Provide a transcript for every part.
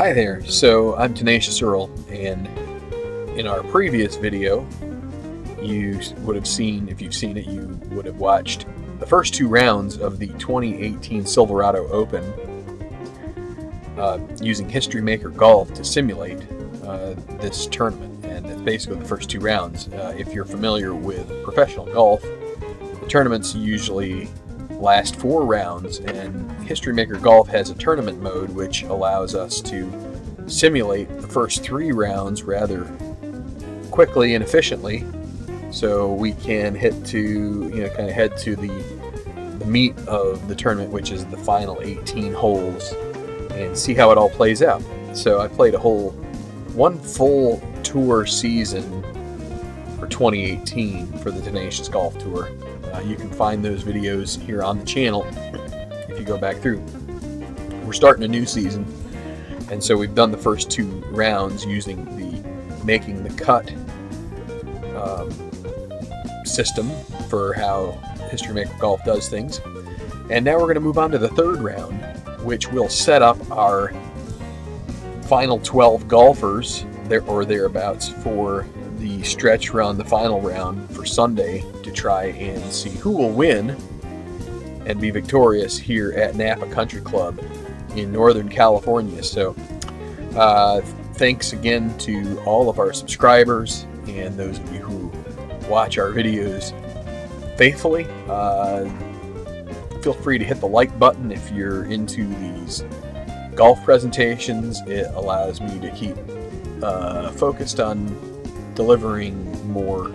Hi there, so I'm Tenacious Earl, and in our previous video, you would have seen, if you've seen it, you would have watched the first two rounds of the 2018 Silverado Open using History Maker Golf to simulate this tournament, and it's basically the first two rounds. If you're familiar with professional golf, the tournaments usually last 4 rounds, and History Maker Golf has a tournament mode which allows us to simulate the first 3 rounds rather quickly and efficiently, so we can head to the meat of the tournament, which is the final 18 holes, and see how it all plays out. So I played one full tour season for 2018 for the Tenacious Golf Tour. You can find those videos here on the channel if you go back through. We're starting a new season, and so we've done the first 2 rounds using the Making the Cut system for how History Maker Golf does things. And now we're going to move on to the 3rd round, which will set up our final 12 golfers there or thereabouts for the stretch run, the final round for Sunday, to try and see who will win and be victorious here at Napa Country Club in Northern California. So thanks again to all of our subscribers and those of you who watch our videos faithfully. Feel free to hit the like button if you're into these golf presentations. It allows me to keep focused on delivering more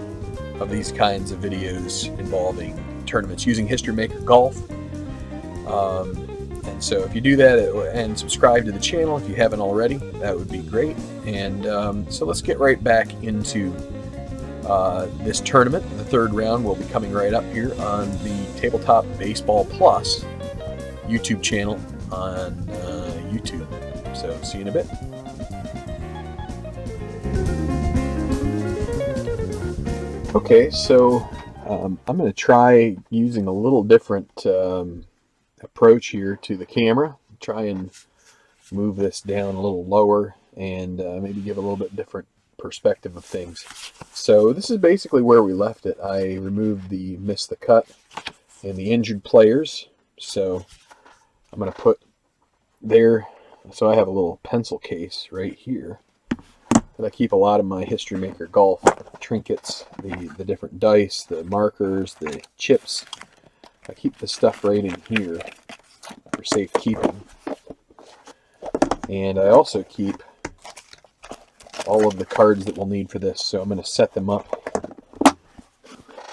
of these kinds of videos involving tournaments using History Maker Golf. And so if you do that and subscribe to the channel if you haven't already, that would be great. And so let's get right back into this tournament. The 3rd round will be coming right up here on the Tabletop Baseball Plus YouTube channel on YouTube. So see you in a bit. Okay, so I'm going to try using a little different approach here to the camera. Try and move this down a little lower and maybe give a little bit different perspective of things. So this is basically where we left it. I removed the Miss the Cut and the injured players. So I'm going to put there. So I have a little pencil case right here that I keep a lot of my History Maker Golf trinkets, the different dice, the markers, the chips. I keep the stuff right in here for safekeeping. And I also keep all of the cards that we'll need for this, so I'm going to set them up.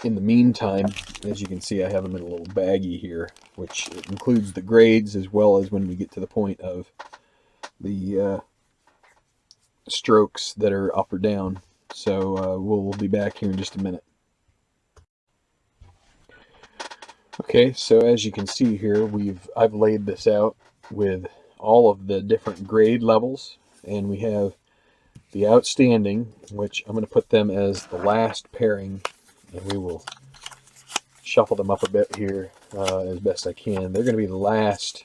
In the meantime, as you can see, I have them in a little baggie here, which includes the grades as well as when we get to the point of the strokes that are up or down. So we'll be back here in just a minute. Okay, so as you can see here, I've laid this out with all of the different grade levels, and we have the outstanding, which I'm going to put them as the last pairing, and we will shuffle them up a bit here as best I can. They're going to be the last.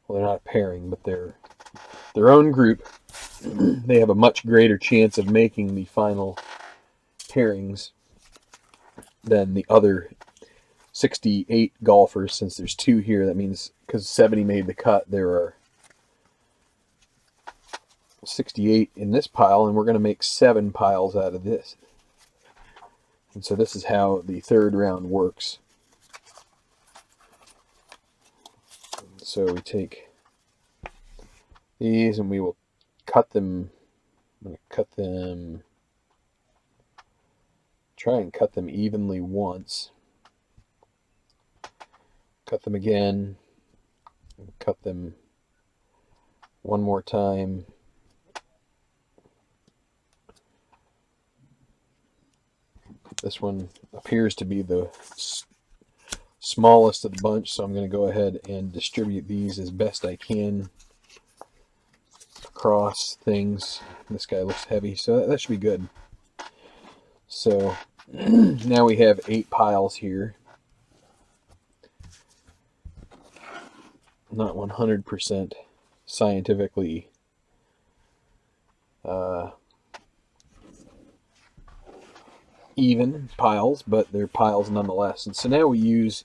Well, they're not a pairing, but they're their own group. They have a much greater chance of making the final pairings than the other 68 golfers. Since there's 2 here, that means because 70 made the cut, there are 68 in this pile, and we're going to make 7 piles out of this. And so this is how the 3rd round works. So we take these and we will cut them. I'm going to cut them, try and cut them evenly once. Cut them again. Cut them one more time. This one appears to be the smallest of the bunch, so I'm going to go ahead and distribute these as best I can across things. This guy looks heavy, so that should be good. So now we have 8 piles here. Not 100% scientifically uh, even piles, but they're piles nonetheless. And so now we use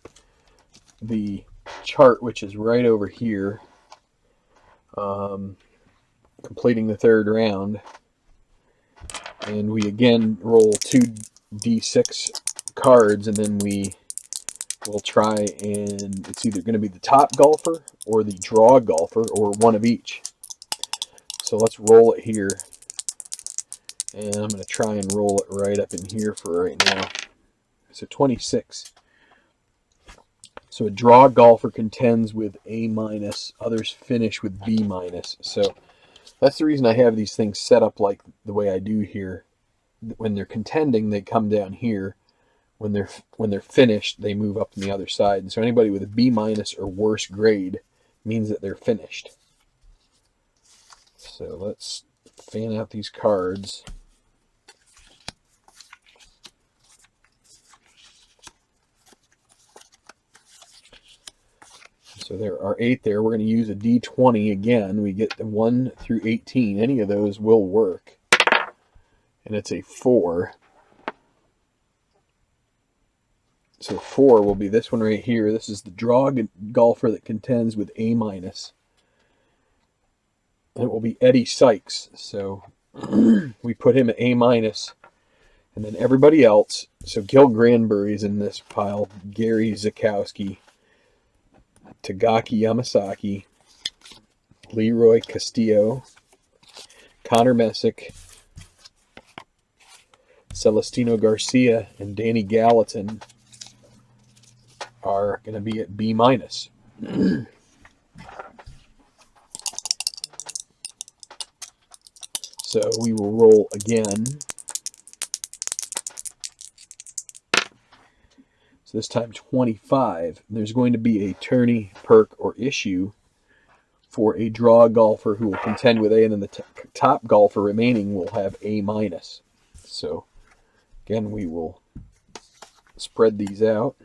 the chart, which is right over here, completing the third round. And we again roll 2d6 cards, and then we will try, and it's either going to be the top golfer or the draw golfer or one of each. So let's roll it here. And I'm going to try and roll it right up in here for right now. So 26. So a draw golfer contends with A minus, others finish with B minus. So that's the reason I have these things set up like the way I do here. When they're contending, they come down here. When they're finished, they move up on the other side. And so anybody with a B minus or worse grade means that they're finished. So let's fan out these cards. So there are 8 there. We're going to use a D20 again. We get the 1 through 18. Any of those will work. And it's a 4. So 4 will be this one right here. This is the draw golfer that contends with A minus. And it will be Eddie Sykes. So we put him at A minus. And then everybody else. So Gil Granbury's in this pile. Gary Zakowski. Tagaki Yamasaki, Leroy Castillo, Connor Messick, Celestino Garcia, and Danny Gallatin are going to be at B minus. So we will roll again. So this time 25. There's going to be a tourney, perk, or issue for a draw golfer who will contend with A, and then the top golfer remaining will have A minus. So again, we will spread these out.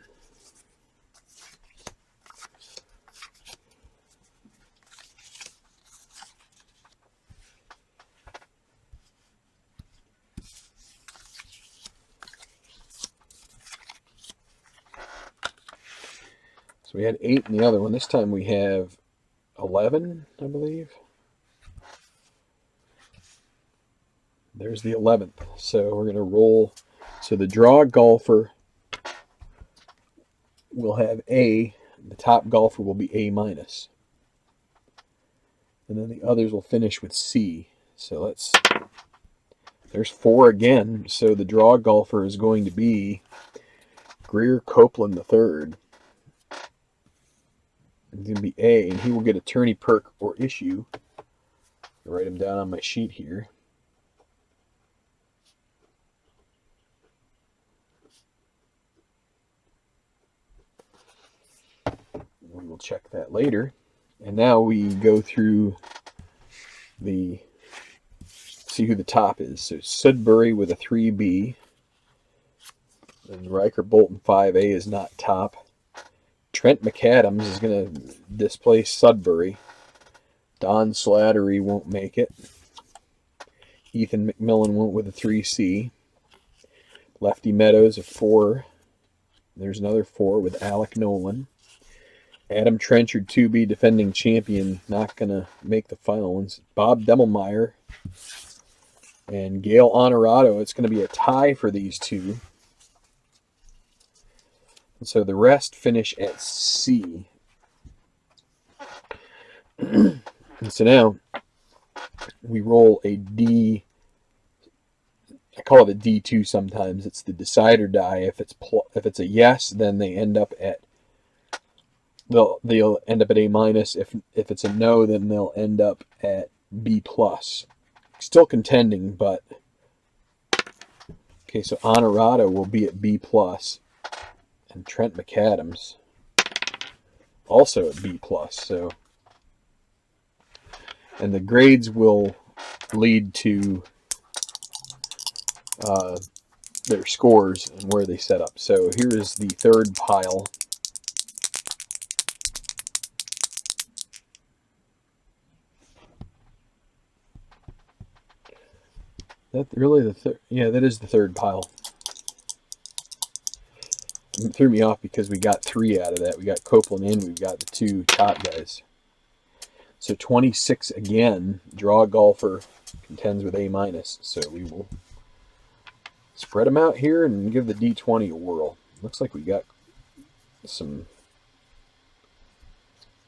So we had 8 in the other one. This time we have 11, I believe. There's the 11th. So we're going to roll. So the draw golfer will have A. The top golfer will be A minus. And then the others will finish with C. So there's 4 again. So the draw golfer is going to be Greer Copeland III. It's going to be A, and he will get a tourney, perk, or issue. I'll write him down on my sheet here. We will check that later. And now we go through see who the top is. So Sudbury with a 3B. And Riker Bolton 5A is not top. Trent McAdams is going to displace Sudbury. Don Slattery won't make it. Ethan McMillan won't with a 3C. Lefty Meadows a 4. There's another 4 with Alec Nolan. Adam Trenchard 2B, defending champion, not going to make the final ones. Bob Demelmeyer and Gail Honorado. It's going to be a tie for these two. And so the rest finish at C. And so now we roll a D. I call it a D2 sometimes. It's the decider die. If it's a yes, then they end up at they'll end up at A minus. If it's a no, then they'll end up at B plus. Still contending, but okay. So Honorado will be at B plus, and Trent McAdams also at B plus. So, and the grades will lead to their scores and where they set up. So here is the third pile. That really the third? Yeah, that is the third pile. It threw me off because we got 3 out of that. We got Copeland and we've got the 2 top guys. So 26 again. Draw golfer contends with A minus. So we will spread them out here and give the D20 a whirl. Looks like we got some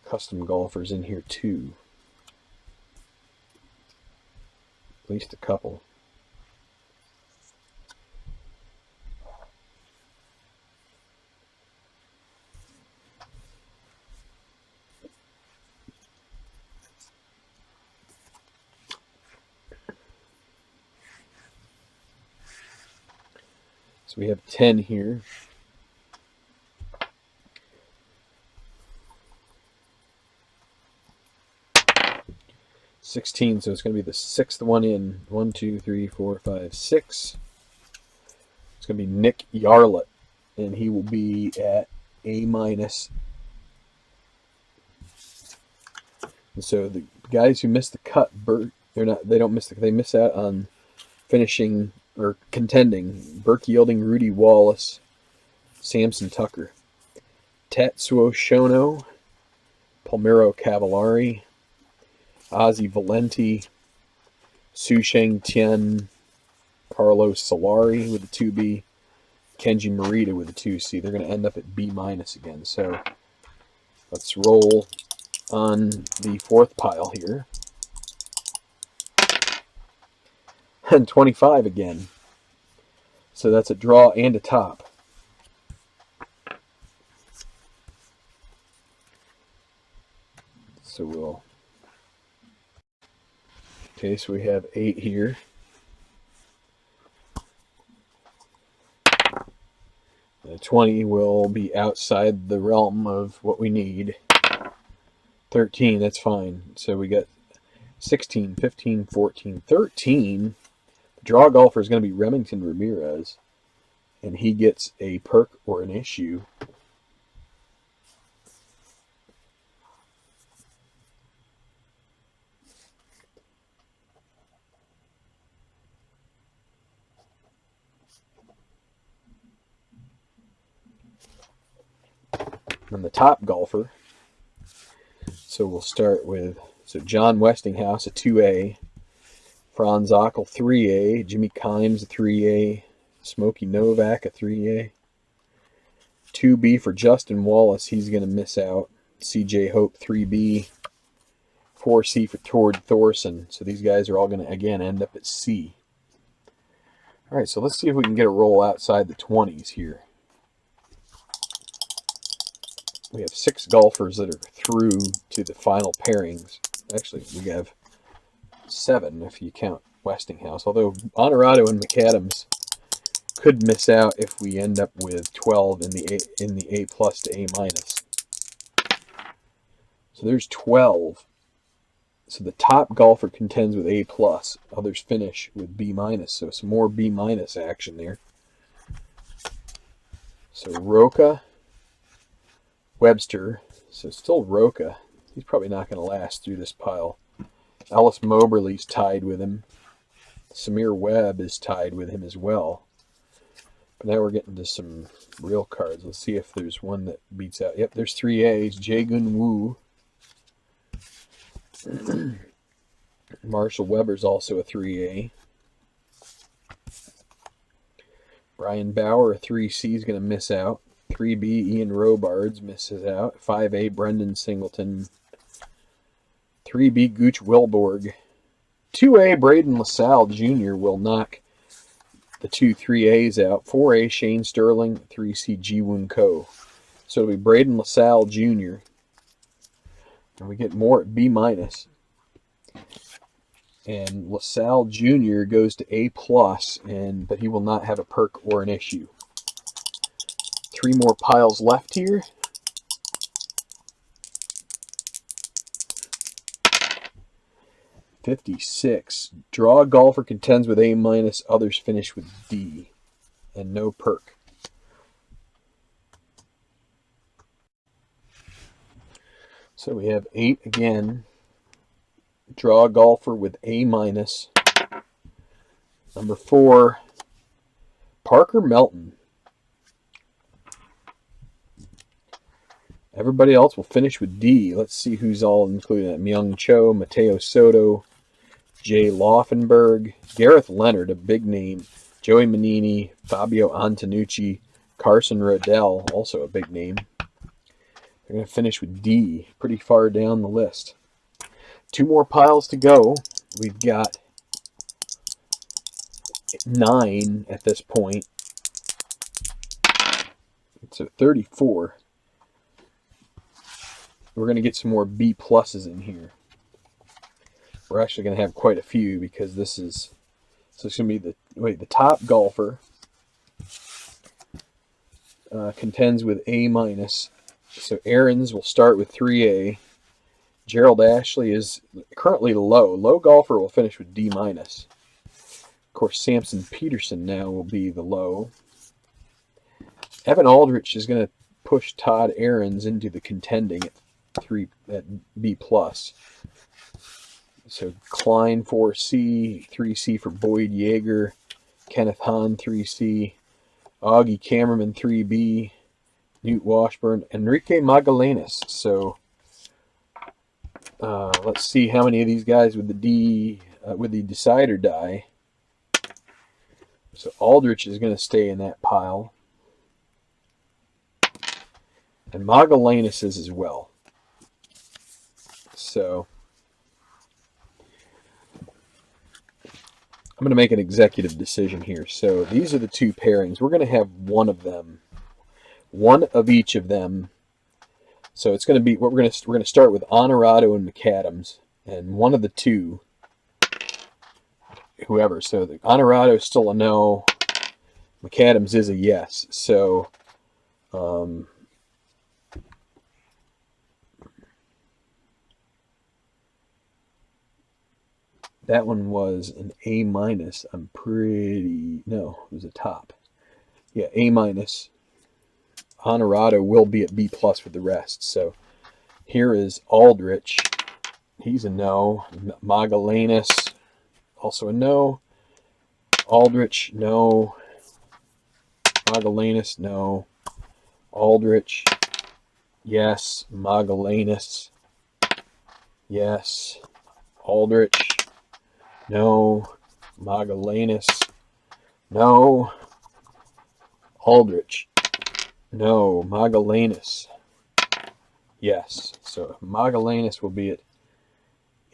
custom golfers in here too. At least a couple. So we have 10 here. $16, so it's going to be the 6th one in. 1, 2, 3, 4, 5, 6. It's going to be Nick Yarlett, and he will be at A minus. And so the guys who missed the cut, they don't miss they miss out on finishing or contending. Burke Yielding, Rudy Wallace, Samson Tucker, Tatsuo Shono, Palmiro Cavallari, Ozzy Valenti, Su Sheng Tian, Carlos Solari with a 2B, Kenji Morita with a 2C. They're going to end up at B minus again. So let's roll on the 4th pile here. And 25 again. So that's a draw and a top. So we'll... Okay, so we have 8 here. The 20 will be outside the realm of what we need. 13, that's fine. So we got 16, 15, 14, 13. The draw golfer is going to be Remington Ramirez, and he gets a perk or an issue. And the top golfer, so we'll start with John Westinghouse, a 2A, Franz Ockel, 3A, Jimmy Kimes, a 3A, Smokey Novak, a 3A, 2B for Justin Wallace, he's going to miss out, CJ Hope, 3B, 4C for Tord Thorson. So these guys are all going to, again, end up at C. All right, so let's see if we can get a roll outside the 20s here. We have 6 golfers that are through to the final pairings. Actually, we have 7 if you count Westinghouse. Although Honorado and McAdams could miss out if we end up with 12 in the A plus to A minus. So there's 12. So the top golfer contends with A plus. Others finish with B minus. So some more B minus action there. So Roca, Webster, so still Roca. He's probably not going to last through this pile. Alice Moberly's tied with him. Samir Webb is tied with him as well. But now we're getting to some real cards. Let's see if there's one that beats out. Yep, there's 3 A's. Jae-Gun Woo. Marshall Weber's also a 3A. Brian Bauer, a 3C, is going to miss out. 3B, Ian Robards misses out. 5A, Brendan Singleton. 3B, Gooch Wilborg. 2A, Braden LaSalle Jr. will knock the 2 3As out. 4A, Shane Sterling. 3C, Ji-Woon Ko. So it'll be Braden LaSalle Jr. And we get more at B minus. And LaSalle Jr. goes to A plus, but he will not have a perk or an issue. 3 more piles left here. $56. Draw golfer contends with A minus. Others finish with D. And no perk. So we have 8 again. Draw golfer with A minus. Number 4, Parker Melton. Everybody else will finish with D. Let's see who's all included. Myung Cho, Mateo Soto, Jay Laufenberg, Gareth Leonard, a big name, Joey Manini, Fabio Antonucci, Carson Rodell, also a big name. They're going to finish with D, pretty far down the list. 2 more piles to go. We've got 9 at this point. So 34. We're going to get some more B pluses in here. We're actually going to have quite a few because this is, so it's going to be the top golfer contends with A minus. So Aaron's will start with 3A. Gerald Ashley is currently low. Low golfer will finish with D minus. Of course, Samson Peterson now will be the low. Evan Aldrich is going to push Todd Aarons into the contending at B plus. So Klein 4C, 3C for Boyd Yeager, Kenneth Hahn 3C, Augie Cameraman 3B, Newt Washburn, Enrique Magallanes. So let's see how many of these guys with the D with the decider die. So Aldrich is going to stay in that pile, and Magallanes is as well. So I'm going to make an executive decision here. So these are the 2 pairings. We're going to have one of them, one of each of them. So it's going to be we're going to start with Honorado and McAdams, and one of the 2, whoever. So the Honorado is still a no. McAdams is a yes. So that one was an A minus. No, it was a top. Yeah, A minus. Honorado will be at B plus with the rest. So here is Aldrich. He's a no. Magallanes, also a no. Aldrich, no. Magallanes, no. Aldrich, yes. Magallanes, yes. Aldrich, no. Magallanes, no. Aldrich, no. Magallanes, yes. So Magallanes will be at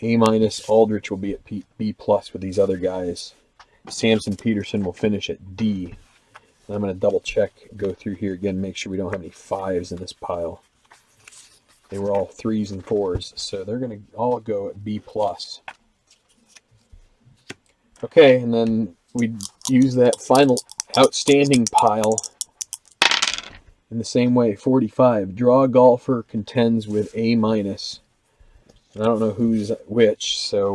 A minus. Aldrich will be at B plus with these other guys. Samson Peterson will finish at D. And I'm going to double check, go through here again, make sure we don't have any 5s in this pile. They were all 3s and 4s, so they're going to all go at B plus. Okay, and then we use that final outstanding pile in the same way. 45. Draw golfer contends with A minus. And I don't know who's which, so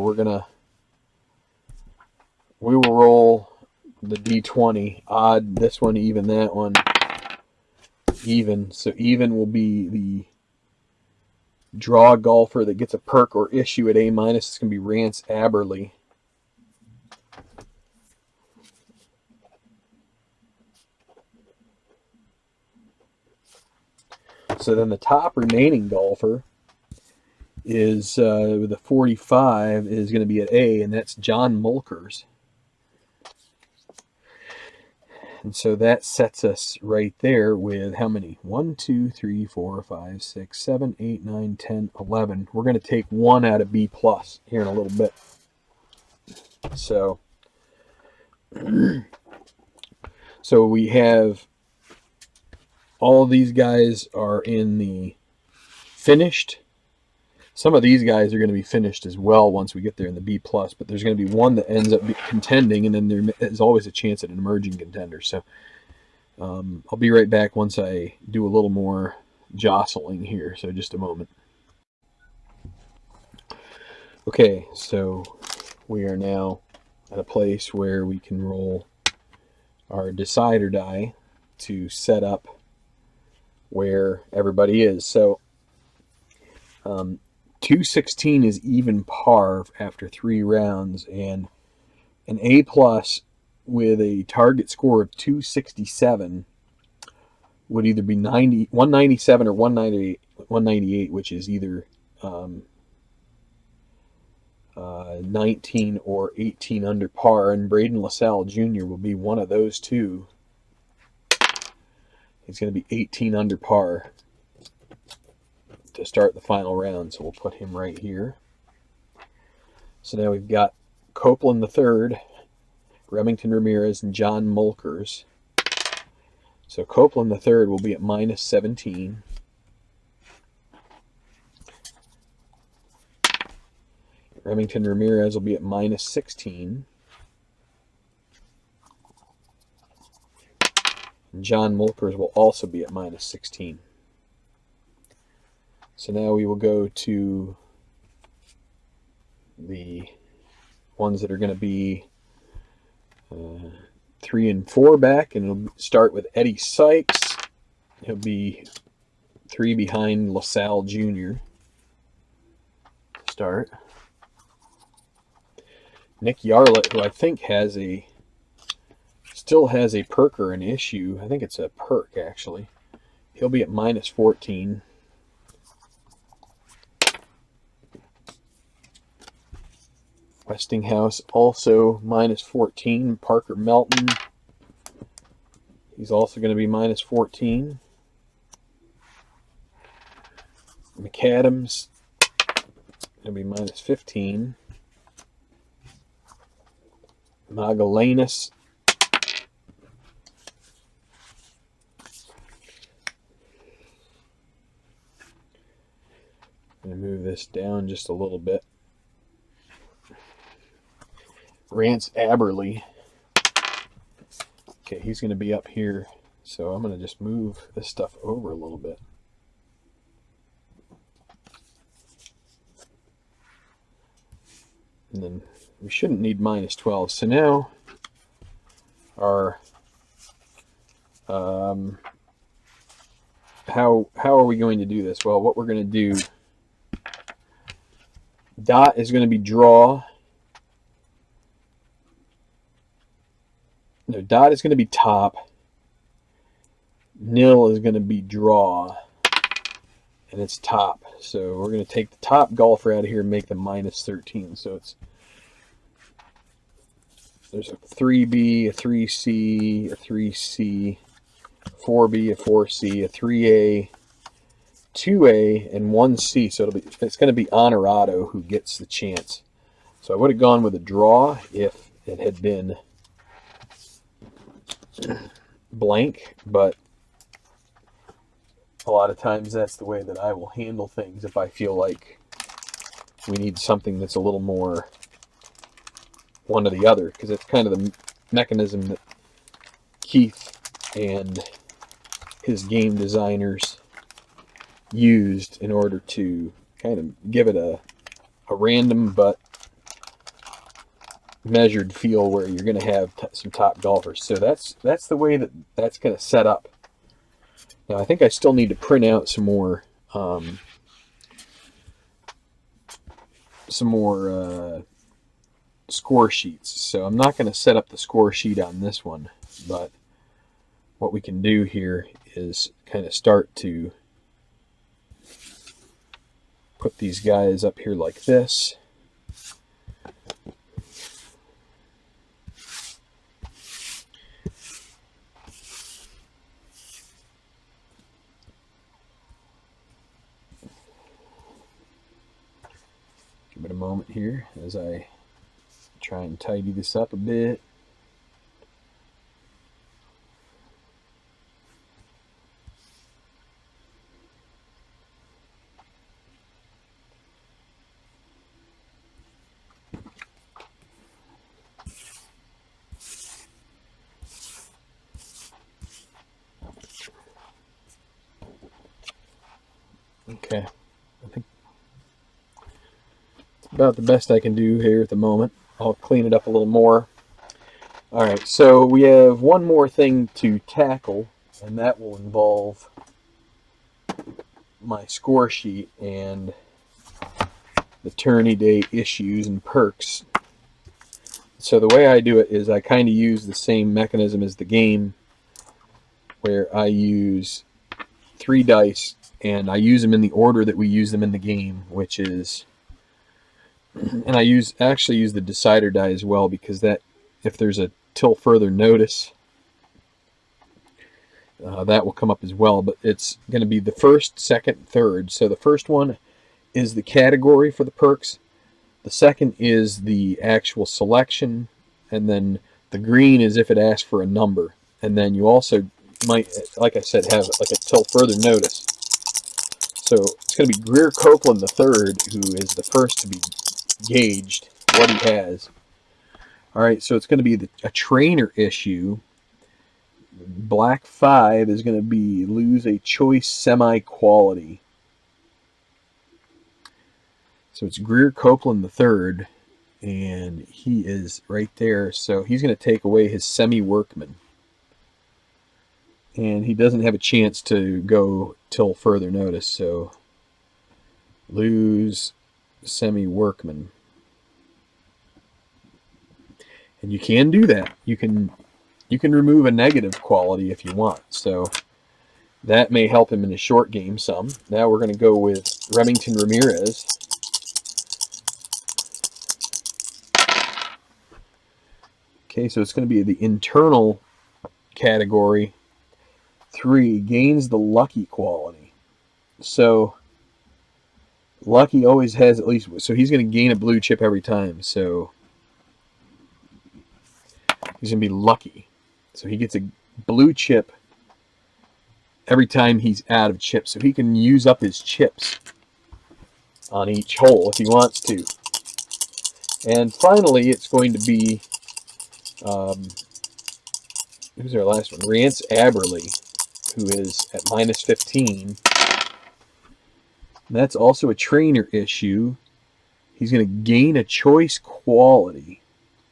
we will roll the D20. Odd, this one, even that one. Even. So even will be the draw golfer that gets a perk or issue at A minus. It's going to be Rance Aberley. So then the top remaining golfer is with a 45 is going to be at A, and that's John Mulkers. And so that sets us right there with how many? 1, 2, 3, 4, 5, 6, 7, 8, 9, 10, 11. We're going to take 1 out of B plus here in a little bit. So, so we have all of these guys are in the finished. Some of these guys are going to be finished as well once we get there in the B plus, but there's going to be one that ends up contending, and then there is always a chance at an emerging contender. So I'll be right back once I do a little more jostling here. So just a moment. Okay, so we are now at a place where we can roll our decider die to set up where everybody is. So 216 is even par after 3 rounds, and an A plus with a target score of 267 would either be 197 or 198, which is either 19 or 18 under par, and Braden LaSalle Jr. will be one of those two. He's going to be 18 under par to start the final round, so we'll put him right here. So now we've got Copeland III, Remington Ramirez, and John Mulkers. So Copeland III will be at minus 17. Remington Ramirez will be at minus 16. And John Mulkers will also be at minus 16. So now we will go to the ones that are going to be 3 and 4 back, and it'll start with Eddie Sykes. He'll be 3 behind LaSalle Jr. Start. Nick Yarlett, who I think still has a perk or an issue. I think it's a perk, actually. He'll be at minus 14. Westinghouse also minus 14. Parker Melton, he's also going to be minus 14. McAdams going to be minus 15. Magellanis I'm going to move this down just a little bit. Rance Aberley. Okay, he's going to be up here, so I'm going to just move this stuff over a little bit. And then we shouldn't need minus 12. So now our how are we going to do this? Well, what we're going to do, dot is going to be draw. No, dot is going to be top. Nil is going to be draw. And it's top. So we're going to take the top golfer out of here and make them minus 13. So there's a 3B, a 3C, a 3C, 4B, a 4C, a 3A, 2A, and 1C. So it's going to be Honorado who gets the chance. So I would have gone with a draw if it had been blank, but a lot of times that's the way that I will handle things if I feel like we need something that's a little more one or the other, because it's kind of the mechanism that Keith and his game designers used in order to kind of give it a random but measured feel where you're going to have some top golfers. So that's the way that's going to set up. Now I think I still need to print out some more score sheets. So I'm not going to set up the score sheet on this one, but what we can do here is kind of start to put these guys up here like this. Give it a moment here as I try and tidy this up a bit. Okay, I think it's about the best I can do here at the moment. I'll clean it up a little more. Alright, so we have one more thing to tackle, and that will involve my score sheet and the tourney day issues and perks. So the way I do it is I kind of use the same mechanism as the game, where I use 3 dice, and I use them in the order that we use them in the game, which is, and I actually use the decider die as well, because that, if there's a till further notice, that will come up as well. But it's going to be the first, second, third. So the first one is the category for the perks. The second is the actual selection, and then the green is if it asks for a number. And then you also might, like I said, have like a till further notice. So it's going to be Greer Copeland III, who is the first to be gauged what he has. All right, so it's going to be a trainer issue. Black 5 is going to be lose a choice semi-quality. So it's Greer Copeland III, and he is right there. So he's going to take away his semi-workman. And he doesn't have a chance to go till further notice. So lose semi-workman. And you can do that. You can remove a negative quality if you want. So that may help him in his short game some. Now we're going to go with Remington Ramirez. Okay, so it's going to be the internal category. 3 gains the lucky quality. So lucky always has at least, so he's going to gain a blue chip every time. So he's going to be lucky. So he gets a blue chip every time he's out of chips. So he can use up his chips on each hole if he wants to. And finally, it's going to be, who's our last one? Rance Aberley, who is at minus 15. And that's also a trainer issue. He's going to gain a choice quality.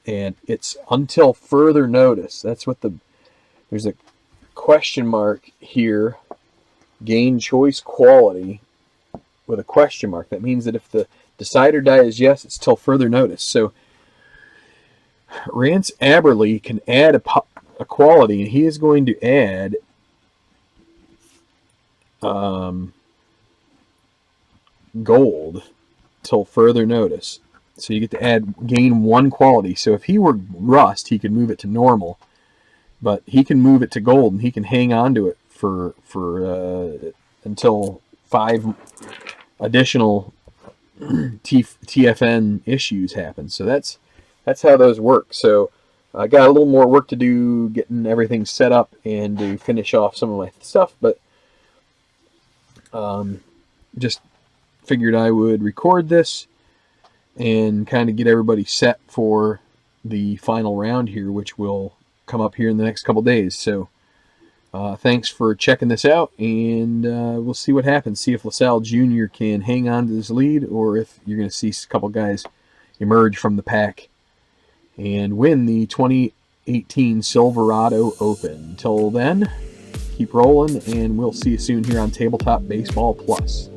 And it's until further notice. That's what there's a question mark here. Gain choice quality with a question mark. That means that if the decider die is yes, it's till further notice. So Rance Aberley can add a quality, and he is going to add gold till further notice. So you get to gain 1 quality. So if he were rust, he could move it to normal, but he can move it to gold, and he can hang on to it for until 5 additional TFN issues happen. So that's how those work. So I got a little more work to do getting everything set up and to finish off some of my stuff, but just figured I would record this and kind of get everybody set for the final round here, which will come up here in the next couple days. So thanks for checking this out, and we'll see what happens. See if LaSalle Jr. can hang on to this lead, or if you're going to see a couple guys emerge from the pack and win the 2018 Silverado Open. Until then, keep rolling, and we'll see you soon here on Tabletop Baseball Plus.